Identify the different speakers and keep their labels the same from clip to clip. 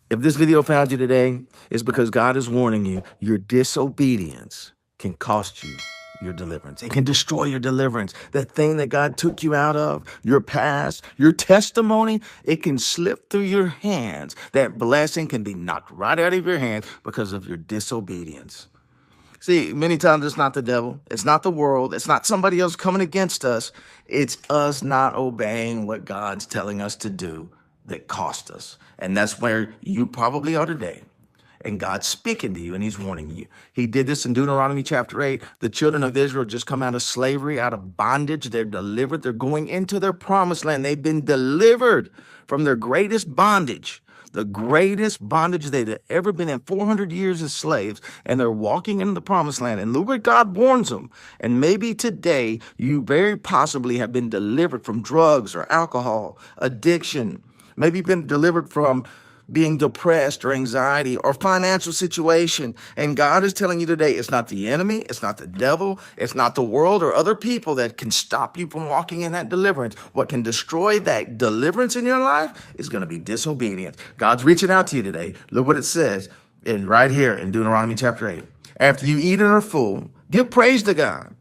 Speaker 1: If this video found you today, it's because God is warning you. Your disobedience can cost you your deliverance. It can destroy your deliverance. That thing that God took you out of, your past, your testimony, it can slip through your hands. That blessing can be knocked right out of your hands because of your disobedience. See, many times it's not the devil, it's not the world, it's not somebody else coming against us. It's us not obeying what God's telling us to do that cost us. And that's where you probably are today. And God's speaking to you and he's warning you. He did this in Deuteronomy chapter 8. The children of Israel just come out of slavery, out of bondage. They're delivered. They're going into their promised land. They've been delivered from their greatest bondage. The greatest bondage they'd ever been in, 400 years as slaves, and they're walking into the promised land. And look what God warns them. And maybe today you very possibly have been delivered from drugs or alcohol, addiction. Maybe you've been delivered from being depressed or anxiety or financial situation. And God is telling you today, it's not the enemy, it's not the devil, it's not the world or other people that can stop you from walking in that deliverance. What can destroy that deliverance in your life is going to be disobedience. God's reaching out to you today. Look what it says right here in Deuteronomy chapter 8. After you eat and are full, give praise to God.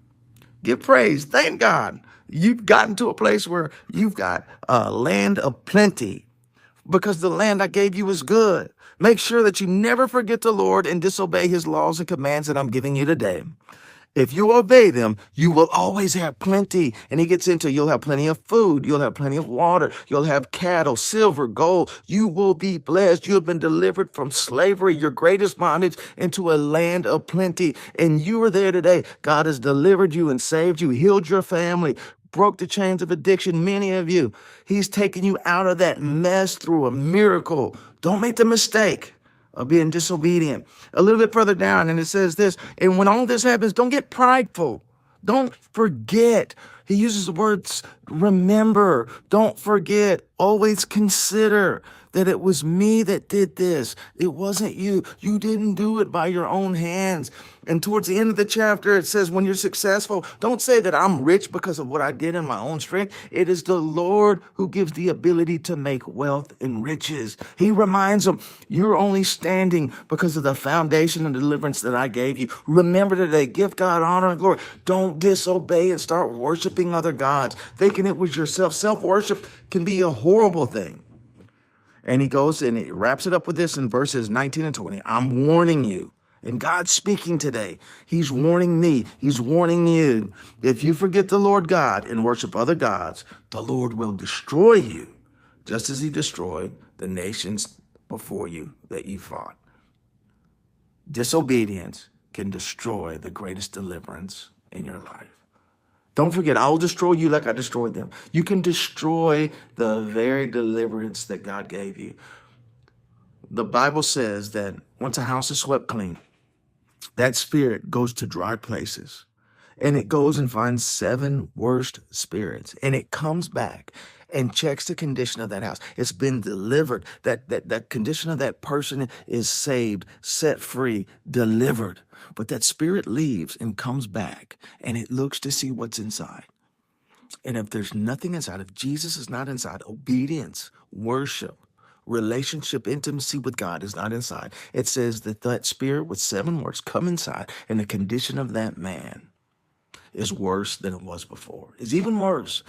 Speaker 1: Give praise. Thank God. You've gotten to a place where you've got a land of plenty, because the land I gave you is good. Make sure that you never forget the Lord and disobey his laws and commands that I'm giving you today. If you obey them, you will always have plenty. And he gets into, you'll have plenty of food. You'll have plenty of water. You'll have cattle, silver, gold. You will be blessed. You have been delivered from slavery, your greatest bondage, into a land of plenty. And you are there today. God has delivered you and saved you, healed your family, broke the chains of addiction, many of you. He's taken you out of that mess through a miracle. Don't make the mistake of being disobedient. A little bit further down, and it says this, and when all this happens, don't get prideful. Don't forget. He uses the words, remember, don't forget, always consider that it was me that did this. It wasn't you. You didn't do it by your own hands. And towards the end of the chapter, it says, when you're successful, don't say that I'm rich because of what I did in my own strength. It is the Lord who gives the ability to make wealth and riches. He reminds them, you're only standing because of the foundation and deliverance that I gave you. Remember today, give God honor and glory. Don't disobey and start worshiping other gods, thinking it was yourself. Self-worship can be a horrible thing. And he goes and he wraps it up with this in verses 19 and 20. I'm warning you. And God's speaking today. He's warning me. He's warning you. If you forget the Lord God and worship other gods, the Lord will destroy you, just as he destroyed the nations before you that you fought. Disobedience can destroy the greatest deliverance in your life. Don't forget, I'll destroy you like I destroyed them. You can destroy the very deliverance that God gave you. The Bible says that once a house is swept clean, that spirit goes to dry places and it goes and finds 7 worst spirits and it comes back and checks the condition of that house. It's been delivered. That condition of that person is saved, set free, delivered. But that spirit leaves and comes back and it looks to see what's inside. And if there's nothing inside, if Jesus is not inside, obedience, worship, relationship, intimacy with God is not inside. It says that that spirit with 7 words come inside and the condition of that man is worse than it was before. It's even worse.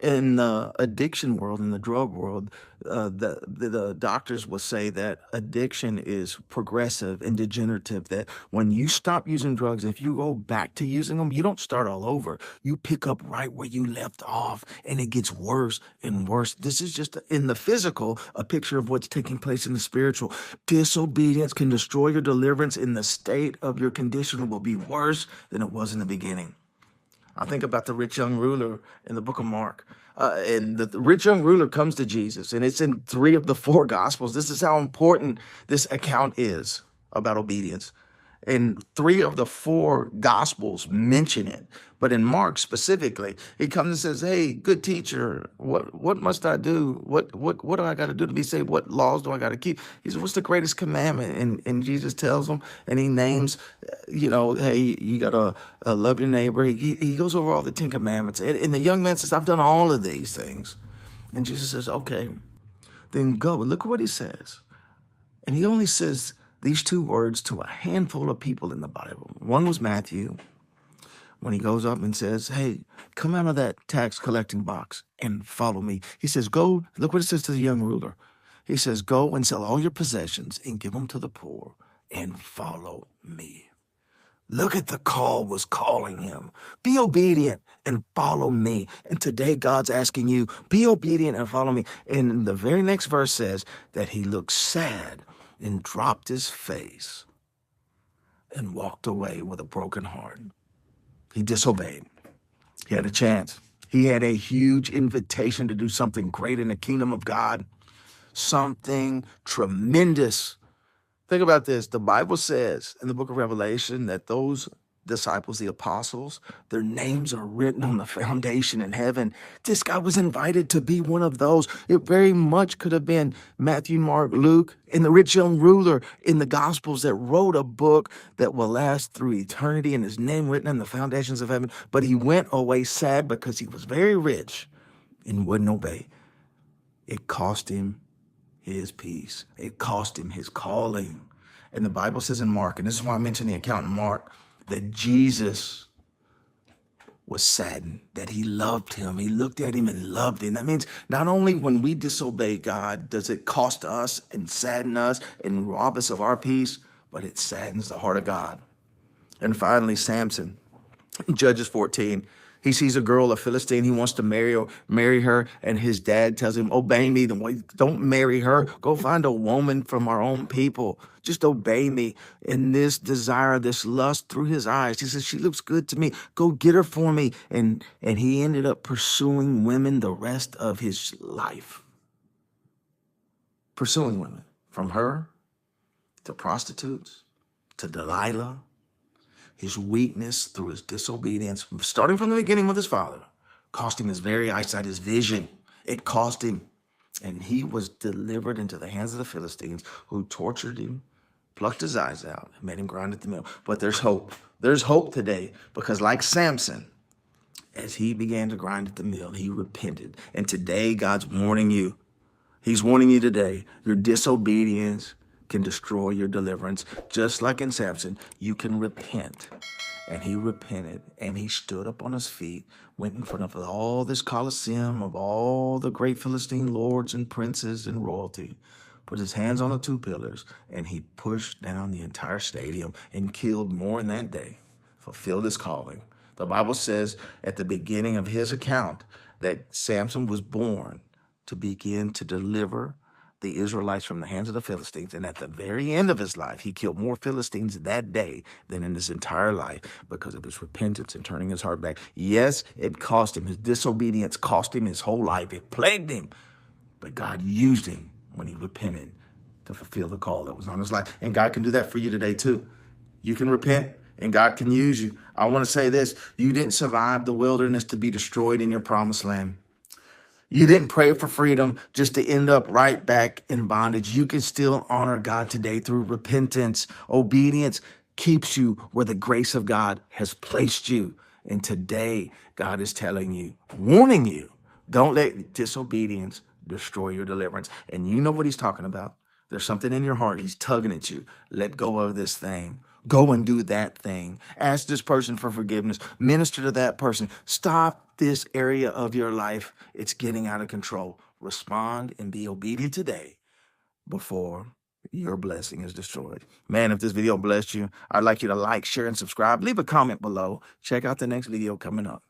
Speaker 1: In the addiction world, in the drug world, the doctors will say that addiction is progressive and degenerative, that when you stop using drugs, if you go back to using them, you don't start all over. You pick up right where you left off, and it gets worse and worse. This is just, in the physical, a picture of what's taking place in the spiritual. Disobedience can destroy your deliverance, and the state of your condition will be worse than it was in the beginning. I think about the rich young ruler in the book of Mark. And the rich young ruler comes to Jesus, and it's in 3 of the 4 Gospels. This is how important this account is about obedience. And 3 of the 4 Gospels mention it. But in Mark specifically, he comes and says, hey, good teacher, what must I do? What do I got to do to be saved? What laws do I got to keep? He says, what's the greatest commandment? And Jesus tells him, and he names, hey, you got to love your neighbor. He goes over all the 10 commandments. And the young man says, I've done all of these things. And Jesus says, okay, then go. Look what he says. And he only says these two words to a handful of people in the Bible. One was Matthew, when he goes up and says, hey, come out of that tax collecting box and follow me. He says, go, look what it says to the young ruler. He says, go and sell all your possessions and give them to the poor and follow me. Look at the call was calling him. Be obedient and follow me. And today God's asking you, be obedient and follow me. And the very next verse says that he looked sad and dropped his face and walked away with a broken heart. He disobeyed. He had a chance. He had a huge invitation to do something great in the kingdom of God, something tremendous. Think about this. The Bible says in the book of Revelation that those disciples, the apostles, their names are written on the foundation in heaven. This guy was invited to be one of those. It very much could have been Matthew, Mark, Luke, and the rich young ruler in the Gospels that wrote a book that will last through eternity and his name written on the foundations of heaven. But he went away sad because he was very rich and wouldn't obey. It cost him his peace. It cost him his calling. And the Bible says in Mark, and this is why I mentioned the account in Mark, that Jesus was saddened, that he loved him. He looked at him and loved him. That means not only when we disobey God does it cost us and sadden us and rob us of our peace, but it saddens the heart of God. And finally, Samson, Judges 14. He sees a girl, a Philistine. He wants to marry her, and his dad tells him, obey me. Don't marry her. Go find a woman from our own people. Just obey me. And this desire, this lust through his eyes, he says, she looks good to me. Go get her for me. And he ended up pursuing women the rest of his life. Pursuing women. From her to prostitutes to Delilah. His weakness through his disobedience, starting from the beginning with his father, cost him his very eyesight, his vision. It cost him. And he was delivered into the hands of the Philistines, who tortured him, plucked his eyes out, and made him grind at the mill. But there's hope. There's hope today, because like Samson, as he began to grind at the mill, he repented. And today, God's warning you. He's warning you today. Your disobedience can destroy your deliverance. Just like in Samson, you can repent. And he repented, and he stood up on his feet, went in front of all this Colosseum of all the great Philistine lords and princes and royalty, put his hands on the two pillars, and he pushed down the entire stadium and killed more in that day, fulfilled his calling. The Bible says at the beginning of his account that Samson was born to begin to deliver the Israelites from the hands of the Philistines. And at the very end of his life, he killed more Philistines that day than in his entire life because of his repentance and turning his heart back. Yes, it cost him. His disobedience cost him his whole life. It plagued him. But God used him when he repented to fulfill the call that was on his life. And God can do that for you today too. You can repent and God can use you. I want to say this. You didn't survive the wilderness to be destroyed in your promised land. You didn't pray for freedom just to end up right back in bondage. You can still honor God today through repentance. Obedience keeps you where the grace of God has placed you. And today, God is telling you, warning you, don't let disobedience destroy your deliverance. And you know what he's talking about. There's something in your heart. He's tugging at you. Let go of this thing. Go and do that thing. Ask this person for forgiveness. Minister to that person. Stop this area of your life. It's getting out of control. Respond and be obedient today before your blessing is destroyed. Man, if this video blessed you, I'd like you to like, share, and subscribe. Leave a comment below. Check out the next video coming up.